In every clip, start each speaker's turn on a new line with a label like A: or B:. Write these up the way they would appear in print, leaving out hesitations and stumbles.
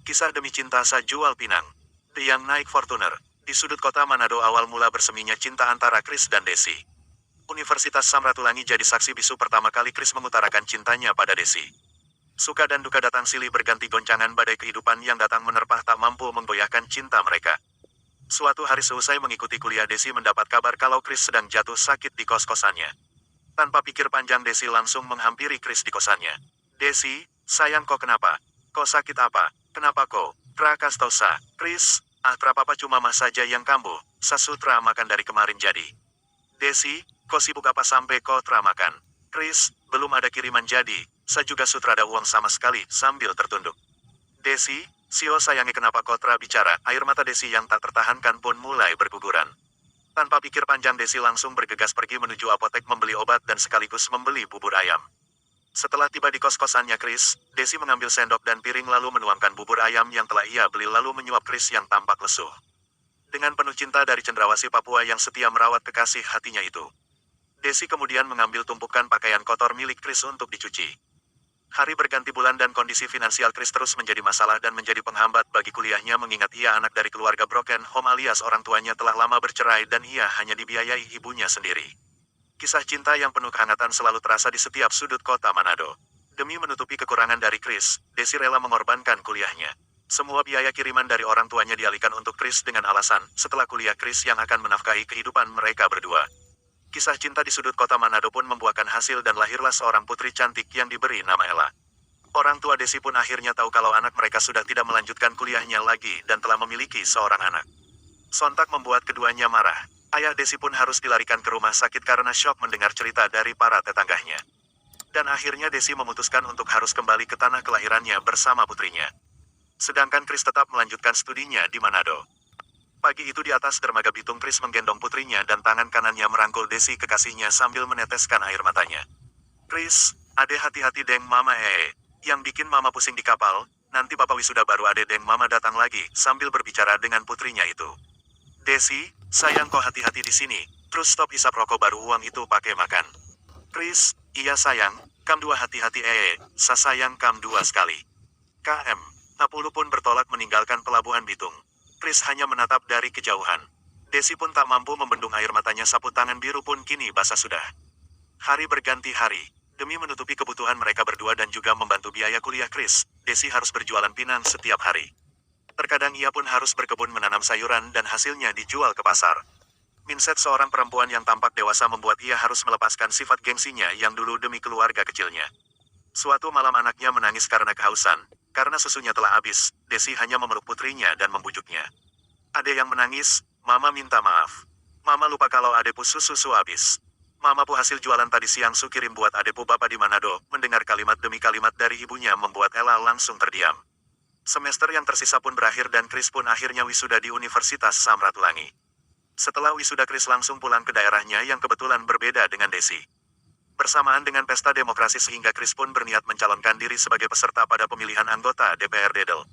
A: Kisah demi cinta jual pinang. The Young Naik Fortuner. Di sudut kota Manado awal mula berseminya cinta antara Chris dan Desi. Universitas Samratulangi jadi saksi bisu pertama kali Chris mengutarakan cintanya pada Desi. Suka dan duka datang silih berganti goncangan badai kehidupan yang datang menerpa tak mampu menggoyahkan cinta mereka. Suatu hari seusai mengikuti kuliah Desi mendapat kabar kalau Chris sedang jatuh sakit di kos-kosannya. Tanpa pikir panjang Desi langsung menghampiri Chris di kosannya. "Desi, sayang kok kenapa? Kok sakit apa? Kenapa kok? Trakas tosa, Chris, trapapa cuma mah saja yang kambuh, sasutra makan dari kemarin jadi." "Desi, kok sibuk apa sampai kok tra makan?" "Chris, belum ada kiriman jadi, saya juga sutrada uang sama sekali," sambil tertunduk. "Desi, sio sayangi kenapa kok tra bicara?" Air mata Desi yang tak tertahankan pun mulai berguguran. Tanpa pikir panjang Desi langsung bergegas pergi menuju apotek membeli obat dan sekaligus membeli bubur ayam. Setelah tiba di kos-kosannya Chris, Desi mengambil sendok dan piring lalu menuangkan bubur ayam yang telah ia beli lalu menyuap Chris yang tampak lesuh. Dengan penuh cinta dari cendrawasih Papua yang setia merawat kekasih hatinya itu. Desi kemudian mengambil tumpukan pakaian kotor milik Chris untuk dicuci. Hari berganti bulan dan kondisi finansial Chris terus menjadi masalah dan menjadi penghambat bagi kuliahnya mengingat ia anak dari keluarga broken home alias orang tuanya telah lama bercerai dan ia hanya dibiayai ibunya sendiri. Kisah cinta yang penuh kehangatan selalu terasa di setiap sudut kota Manado. Demi menutupi kekurangan dari Chris, Desi rela mengorbankan kuliahnya. Semua biaya kiriman dari orang tuanya dialihkan untuk Chris dengan alasan, setelah kuliah Chris yang akan menafkahi kehidupan mereka berdua. Kisah cinta di sudut kota Manado pun membuahkan hasil dan lahirlah seorang putri cantik yang diberi nama Ella. Orang tua Desi pun akhirnya tahu kalau anak mereka sudah tidak melanjutkan kuliahnya lagi dan telah memiliki seorang anak. Sontak membuat keduanya marah. Ayah Desi pun harus dilarikan ke rumah sakit karena syok mendengar cerita dari para tetangganya. Dan akhirnya Desi memutuskan untuk harus kembali ke tanah kelahirannya bersama putrinya. Sedangkan Chris tetap melanjutkan studinya di Manado. Pagi itu di atas dermaga Bitung Chris menggendong putrinya dan tangan kanannya merangkul Desi kekasihnya sambil meneteskan air matanya. "Chris, ade hati-hati deng mama yang bikin mama pusing di kapal, nanti papa wisuda baru ade deng mama datang lagi," sambil berbicara dengan putrinya itu. "Desi, sayang kok hati-hati di sini, terus stop isap rokok baru uang itu pakai makan." "Chris, iya sayang, kam dua hati-hati sayang kam dua sekali." KM. Napulu pun bertolak meninggalkan pelabuhan Bitung. Chris hanya menatap dari kejauhan. Desi pun tak mampu membendung air matanya sapu tangan biru pun kini basah sudah. Hari berganti hari. Demi menutupi kebutuhan mereka berdua dan juga membantu biaya kuliah Chris, Desi harus berjualan pinang setiap hari. Terkadang ia pun harus berkebun menanam sayuran dan hasilnya dijual ke pasar. Mindset seorang perempuan yang tampak dewasa membuat ia harus melepaskan sifat gengsinya yang dulu demi keluarga kecilnya. Suatu malam anaknya menangis karena kehausan. Karena susunya telah habis, Desi hanya memeluk putrinya dan membujuknya. "Ade yang menangis, mama minta maaf. Mama lupa kalau adepu susu habis. Mama pu hasil jualan tadi siang su kirim buat adepu bapak di Manado." Mendengar kalimat demi kalimat dari ibunya membuat Ella langsung terdiam. Semester yang tersisa pun berakhir dan Chris pun akhirnya wisuda di Universitas Samratulangi. Setelah wisuda Chris langsung pulang ke daerahnya yang kebetulan berbeda dengan Desi. Bersamaan dengan pesta demokrasi sehingga Chris pun berniat mencalonkan diri sebagai peserta pada pemilihan anggota DPRD Del.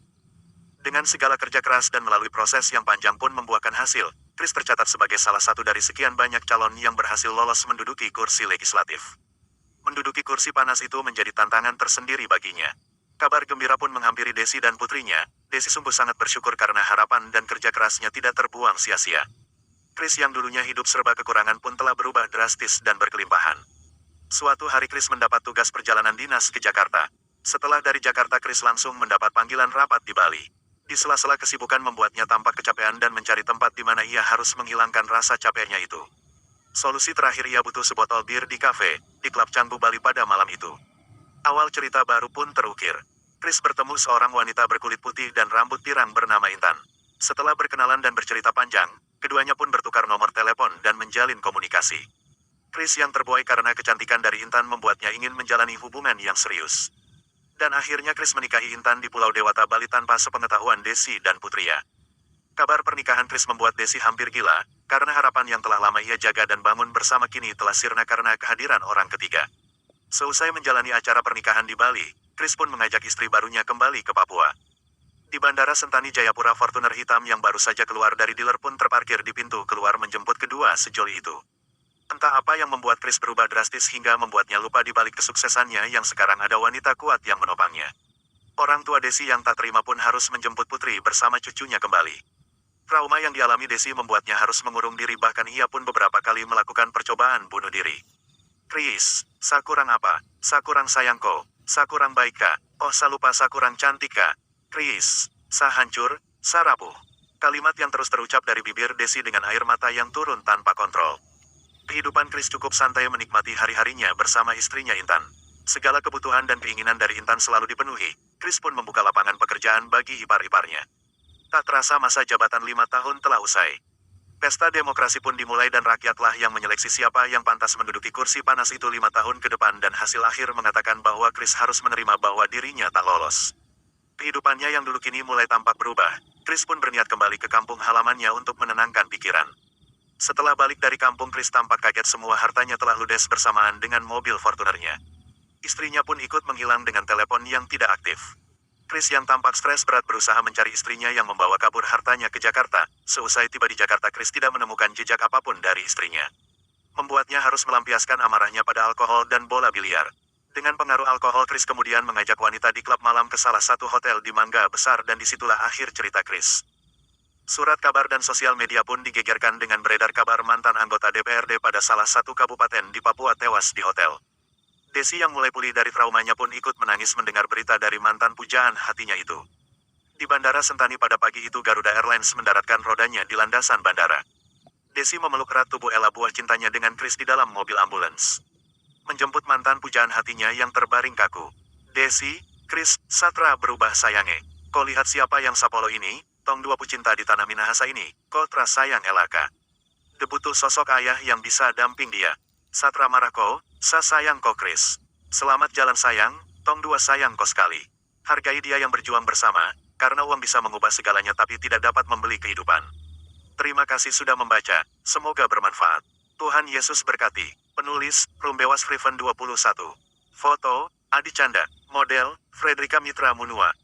A: Dengan segala kerja keras dan melalui proses yang panjang pun membuahkan hasil, Chris tercatat sebagai salah satu dari sekian banyak calon yang berhasil lolos menduduki kursi legislatif. Menduduki kursi panas itu menjadi tantangan tersendiri baginya. Kabar gembira pun menghampiri Desi dan putrinya. Desi sungguh sangat bersyukur karena harapan dan kerja kerasnya tidak terbuang sia-sia. Chris yang dulunya hidup serba kekurangan pun telah berubah drastis dan berkelimpahan. Suatu hari Chris mendapat tugas perjalanan dinas ke Jakarta. Setelah dari Jakarta Chris langsung mendapat panggilan rapat di Bali. Di sela-sela kesibukan membuatnya tampak kecapean dan mencari tempat di mana ia harus menghilangkan rasa capeknya itu. Solusi terakhir ia butuh sebotol bir di kafe, di klub Canggu Bali pada malam itu. Awal cerita baru pun terukir. Chris bertemu seorang wanita berkulit putih dan rambut pirang bernama Intan. Setelah berkenalan dan bercerita panjang, keduanya pun bertukar nomor telepon dan menjalin komunikasi. Chris yang terbuai karena kecantikan dari Intan membuatnya ingin menjalani hubungan yang serius. Dan akhirnya Chris menikahi Intan di Pulau Dewata Bali tanpa sepengetahuan Desi dan Putria. Kabar pernikahan Chris membuat Desi hampir gila, karena harapan yang telah lama ia jaga dan bangun bersama kini telah sirna karena kehadiran orang ketiga. Seusai menjalani acara pernikahan di Bali, Chris pun mengajak istri barunya kembali ke Papua. Di Bandara Sentani Jayapura Fortuner hitam yang baru saja keluar dari dealer pun terparkir di pintu keluar menjemput kedua sejoli itu. Entah apa yang membuat Chris berubah drastis hingga membuatnya lupa di balik kesuksesannya yang sekarang ada wanita kuat yang menopangnya. Orang tua Desi yang tak terima pun harus menjemput putri bersama cucunya kembali. Trauma yang dialami Desi membuatnya harus mengurung diri, bahkan ia pun beberapa kali melakukan percobaan bunuh diri. Kris, sakurang apa? Sakurang sayangko, sakurang baika, oh salupa sakurang cantika. Kris, sahancur, sarapuh. Kalimat yang terus terucap dari bibir Desi dengan air mata yang turun tanpa kontrol. Kehidupan Kris cukup santai menikmati hari-harinya bersama istrinya Intan. Segala kebutuhan dan keinginan dari Intan selalu dipenuhi. Kris pun membuka lapangan pekerjaan bagi ipar-iparnya. Tak terasa masa jabatan 5 tahun telah usai. Pesta demokrasi pun dimulai dan rakyatlah yang menyeleksi siapa yang pantas menduduki kursi panas itu 5 tahun ke depan, dan hasil akhir mengatakan bahwa Kris harus menerima bahwa dirinya tak lolos. Kehidupannya yang dulu kini mulai tampak berubah. Kris pun berniat kembali ke kampung halamannya untuk menenangkan pikiran. Setelah balik dari kampung, Kris tampak kaget semua hartanya telah ludes bersamaan dengan mobil Fortunernya. Istrinya pun ikut menghilang dengan telepon yang tidak aktif. Kris yang tampak stres berat berusaha mencari istrinya yang membawa kabur hartanya ke Jakarta. Seusai tiba di Jakarta, Kris tidak menemukan jejak apapun dari istrinya. Membuatnya harus melampiaskan amarahnya pada alkohol dan bola biliar. Dengan pengaruh alkohol, Kris kemudian mengajak wanita di klub malam ke salah satu hotel di Mangga Besar, dan disitulah akhir cerita Kris. Surat kabar dan sosial media pun digegerkan dengan beredar kabar mantan anggota DPRD pada salah satu kabupaten di Papua tewas di hotel. Desi yang mulai pulih dari traumanya pun ikut menangis mendengar berita dari mantan pujaan hatinya itu. Di Bandara Sentani pada pagi itu, Garuda Airlines mendaratkan rodanya di landasan bandara. Desi memeluk erat tubuh Ella, buah cintanya, dengan Kris di dalam mobil ambulans. Menjemput mantan pujaan hatinya yang terbaring kaku. Desi, Kris, Satra berubah sayange. Kau lihat siapa yang sapolo ini, tong dua pucinta di tanah Minahasa ini, kau teras sayang Elaka. Debutuh sosok ayah yang bisa damping dia. Satra marah kau, sa sayang kau Kris. Selamat jalan sayang, tong dua sayang kau sekali. Hargai dia yang berjuang bersama, karena uang bisa mengubah segalanya tapi tidak dapat membeli kehidupan. Terima kasih sudah membaca, semoga bermanfaat. Tuhan Yesus berkati. Penulis, Rumbewas Friven 21. Foto, Adi Canda. Model, Fredrika Mitra Munua.